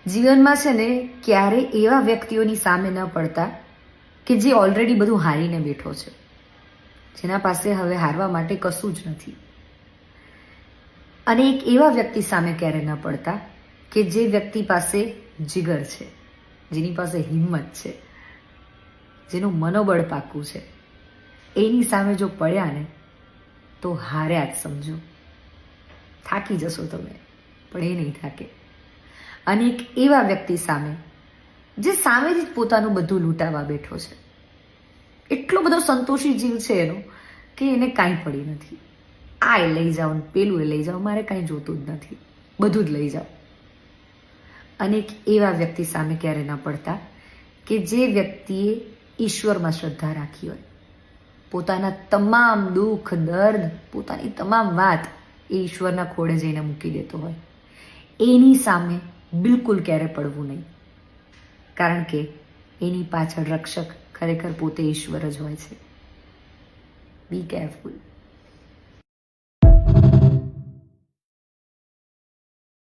જીવનમાં છે ને ક્યારે એવા વ્યક્તિઓની સામે ન પડતા કે જે ઓલરેડી બધું હારીને બેઠો છે, જેના પાસે હવે હારવા માટે કશું જ નથી. અને એક એવા વ્યક્તિ સામે ક્યારે ન પડતા કે જે વ્યક્તિ પાસે જીગર છે, જેની પાસે હિંમત છે, જેનું મનોબળ પાકું છે. એની સામે જો પડ્યા ને તો હાર્યા જ સમજો. થાકી જશો તમે, પણ એ નહીં થાકે. અને એક એવા વ્યક્તિ સામે જે સામેથી જ પોતાનું બધું લૂંટાવા બેઠો છે, એટલો બધો સંતોષી જીવ છે એનો કે એને કાંઈ પડી નથી. આ એ લઈ જાઓ, પેલું એ લઈ જાઓ, મારે કાંઈ જોતું જ નથી, બધું જ લઈ જાઓ. અને એક એવા વ્યક્તિ સામે ક્યારે ન પડતા કે જે વ્યક્તિએ ઈશ્વરમાં શ્રદ્ધા રાખી હોય, પોતાના તમામ દુઃખ દર્દ, પોતાની તમામ વાત એ ઈશ્વરના ખોળે જઈને મૂકી દેતો હોય. એની સામે બિલકુલ ક્યારે પડવું નહીં, કારણ કે એની પાછળ રક્ષક ખરેખર પોતે ઈશ્વર જ હોય છે. Be careful.